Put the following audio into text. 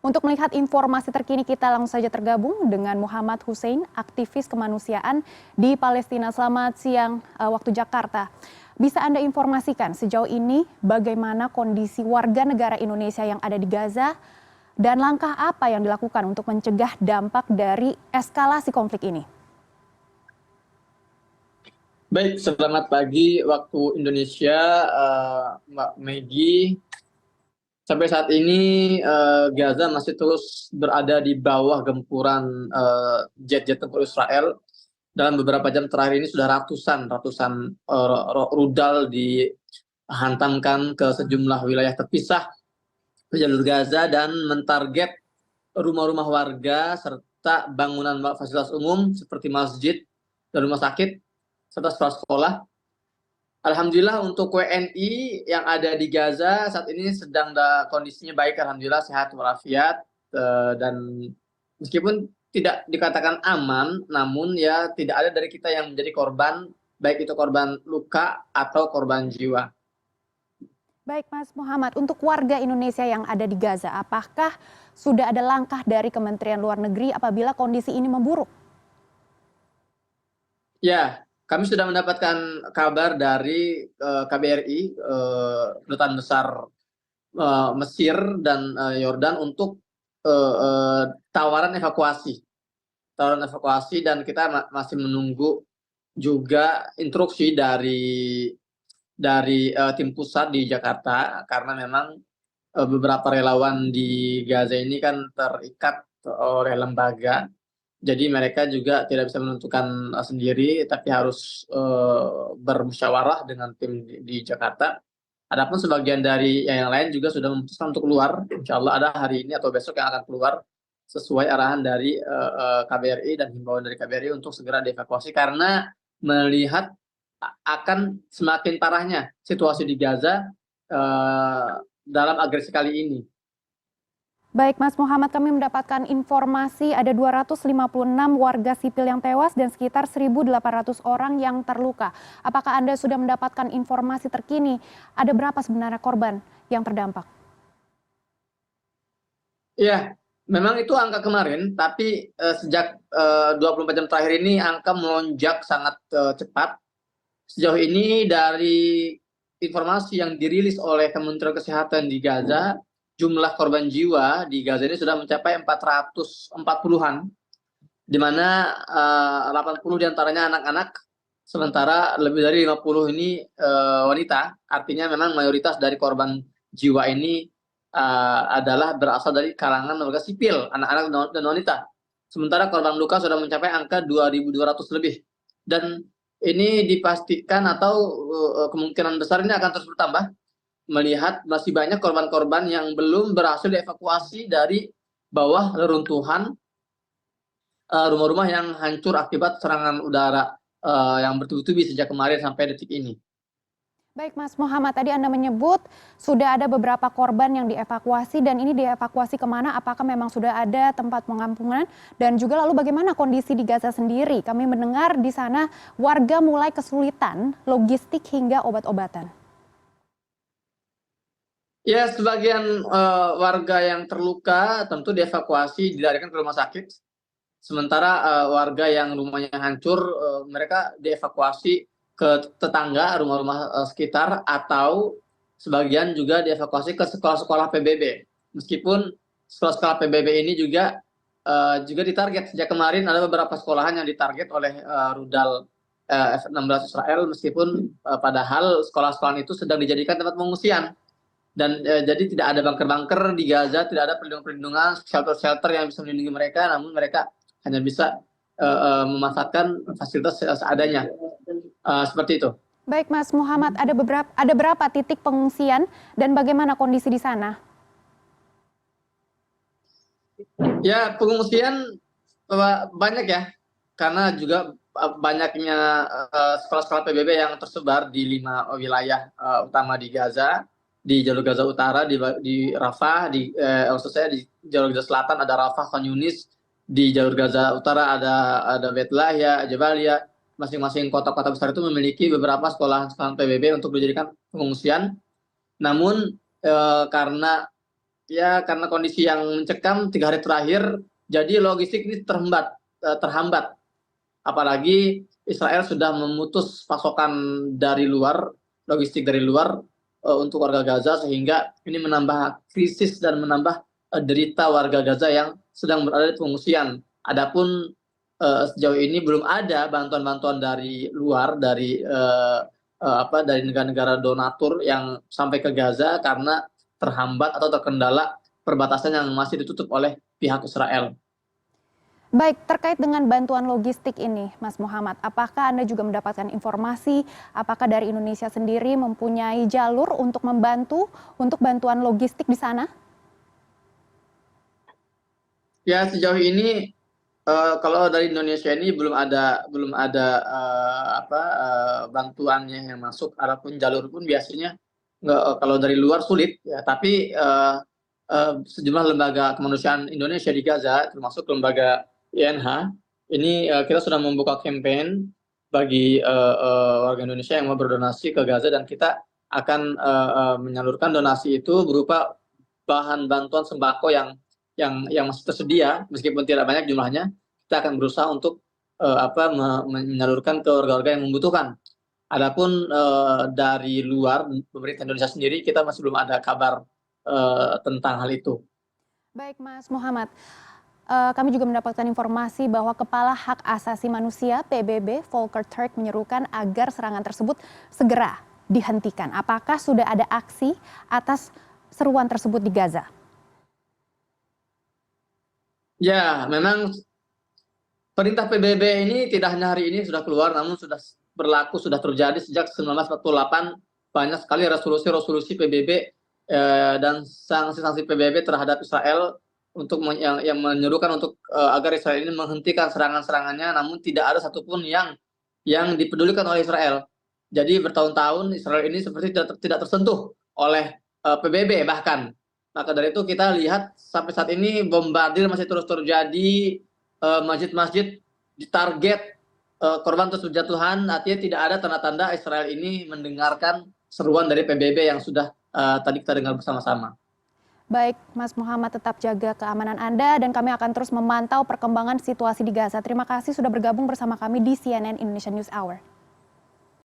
Untuk melihat informasi terkini kita langsung saja tergabung dengan Muhammad Hussein, aktivis kemanusiaan di Palestina. Selamat siang waktu Jakarta. Bisa Anda informasikan sejauh ini bagaimana kondisi warga negara Indonesia yang ada di Gaza dan langkah apa yang dilakukan untuk mencegah dampak dari eskalasi konflik ini? Baik, selamat pagi waktu Indonesia, Mbak Megi. Sampai saat ini Gaza masih terus berada di bawah gempuran jet-jet tempur Israel. Dalam beberapa jam terakhir ini sudah ratusan rudal dihantamkan ke sejumlah wilayah terpisah di jalur Gaza dan mentarget rumah-rumah warga serta bangunan fasilitas umum seperti masjid dan rumah sakit serta sekolah. Alhamdulillah untuk WNI yang ada di Gaza saat ini sedang kondisinya baik, alhamdulillah sehat walafiat, dan meskipun tidak dikatakan aman, namun ya tidak ada dari kita yang menjadi korban, baik itu korban luka atau korban jiwa. Baik Mas Muhammad, untuk warga Indonesia yang ada di Gaza, apakah sudah ada langkah dari Kementerian Luar Negeri apabila kondisi ini memburuk? Ya, kami sudah mendapatkan kabar dari KBRI, Kedutaan Besar Mesir dan Yordan untuk tawaran evakuasi. Dan kita masih menunggu juga instruksi dari tim pusat di Jakarta, karena memang beberapa relawan di Gaza ini kan terikat oleh lembaga. Jadi mereka juga tidak bisa menentukan sendiri, tapi harus bermusyawarah dengan tim di Jakarta. Adapun sebagian dari yang lain juga sudah memutuskan untuk keluar. Insya Allah ada hari ini atau besok yang akan keluar sesuai arahan dari KBRI dan himbauan dari KBRI untuk segera dievakuasi, karena melihat akan semakin parahnya situasi di Gaza dalam agresi kali ini. Baik Mas Muhammad, kami mendapatkan informasi ada 256 warga sipil yang tewas dan sekitar 1.800 orang yang terluka. Apakah Anda sudah mendapatkan informasi terkini? Ada berapa sebenarnya korban yang terdampak? Iya, memang itu angka kemarin, tapi sejak 24 jam terakhir ini angka melonjak sangat cepat. Sejauh ini dari informasi yang dirilis oleh Kementerian Kesehatan di Gaza, jumlah korban jiwa di Gaza ini sudah mencapai 440-an, di mana 80 diantaranya anak-anak, sementara lebih dari 50 ini wanita. Artinya memang mayoritas dari korban jiwa ini adalah berasal dari kalangan warga sipil, anak-anak dan wanita. Sementara korban luka sudah mencapai angka 2.200 lebih. Dan ini dipastikan atau kemungkinan besar ini akan terus bertambah, melihat masih banyak korban-korban yang belum berhasil dievakuasi dari bawah reruntuhan rumah-rumah yang hancur akibat serangan udara yang bertubi-tubi sejak kemarin sampai detik ini. Baik Mas Muhammad, tadi Anda menyebut sudah ada beberapa korban yang dievakuasi dan ini dievakuasi kemana? Apakah memang sudah ada tempat pengampungan? Dan juga lalu bagaimana kondisi di Gaza sendiri? Kami mendengar di sana warga mulai kesulitan logistik hingga obat-obatan. Ya, sebagian warga yang terluka tentu dievakuasi, dilarikan ke rumah sakit. Sementara warga yang rumahnya hancur, mereka dievakuasi ke tetangga, rumah-rumah sekitar, atau sebagian juga dievakuasi ke sekolah-sekolah PBB. Meskipun sekolah-sekolah PBB ini juga ditarget. Sejak kemarin ada beberapa sekolahan yang ditarget oleh rudal F-16 Israel, meskipun padahal sekolah-sekolah itu sedang dijadikan tempat pengungsian. Dan jadi tidak ada bunker-bunker di Gaza, tidak ada perlindungan, shelter-shelter yang bisa melindungi mereka, namun mereka hanya bisa memanfaatkan fasilitas seadanya. Seperti itu. Baik Mas Muhammad, ada berapa titik pengungsian dan bagaimana kondisi di sana? Ya, pengungsian banyak ya, karena juga banyaknya sekolah-sekolah PBB yang tersebar di 5 wilayah utama di Gaza. Di jalur Gaza Utara, di Rafah, maksud saya di jalur Gaza Selatan ada Rafah, Khan Yunis, di jalur Gaza Utara ada Beit Lahia, Jabalia. Masing-masing kota-kota besar itu memiliki beberapa sekolah PBB untuk dijadikan pengungsian. Namun karena ya karena kondisi yang mencekam 3 hari terakhir, jadi logistik ini terhambat. Apalagi Israel sudah memutus pasokan dari luar, logistik dari luar untuk warga Gaza, sehingga ini menambah krisis dan menambah derita warga Gaza yang sedang berada di pengungsian. Adapun sejauh ini belum ada bantuan-bantuan dari luar, dari negara-negara donatur yang sampai ke Gaza karena terhambat atau terkendala perbatasan yang masih ditutup oleh pihak Israel. Baik, terkait dengan bantuan logistik ini, Mas Muhammad, apakah Anda juga mendapatkan informasi apakah dari Indonesia sendiri mempunyai jalur untuk membantu untuk bantuan logistik di sana? Ya, sejauh ini kalau dari Indonesia ini belum ada bantuannya yang masuk. Adapun jalur pun biasanya kalau dari luar sulit ya. Tapi sejumlah lembaga kemanusiaan Indonesia di Gaza, termasuk lembaga INH, ini kita sudah membuka campaign bagi warga Indonesia yang mau berdonasi ke Gaza, dan kita akan menyalurkan donasi itu berupa bahan bantuan sembako yang masih tersedia, meskipun tidak banyak jumlahnya. Kita akan berusaha untuk menyalurkan ke warga-warga yang membutuhkan. Adapun dari luar, pemerintah Indonesia sendiri, kita masih belum ada kabar tentang hal itu. Baik, Mas Muhammad. Kami juga mendapatkan informasi bahwa Kepala Hak Asasi Manusia PBB Volker Turk menyerukan agar serangan tersebut segera dihentikan. Apakah sudah ada aksi atas seruan tersebut di Gaza? Ya, memang perintah PBB ini tidak hanya hari ini sudah keluar, namun sudah berlaku, sudah terjadi sejak 1948. Banyak sekali resolusi-resolusi PBB dan sanksi-sanksi PBB terhadap Israel untuk yang menyerukan untuk agar Israel ini menghentikan serangan-serangannya, namun tidak ada satupun yang dipedulikan oleh Israel. Jadi bertahun-tahun Israel ini seperti tidak tersentuh oleh PBB bahkan. Maka dari itu kita lihat sampai saat ini bombardir masih terus terjadi, masjid-masjid ditarget, korban terus berjatuhan. Artinya tidak ada tanda-tanda Israel ini mendengarkan seruan dari PBB yang sudah tadi kita dengar bersama-sama. Baik, Mas Muhammad, tetap jaga keamanan Anda dan kami akan terus memantau perkembangan situasi di Gaza. Terima kasih sudah bergabung bersama kami di CNN Indonesia News Hour.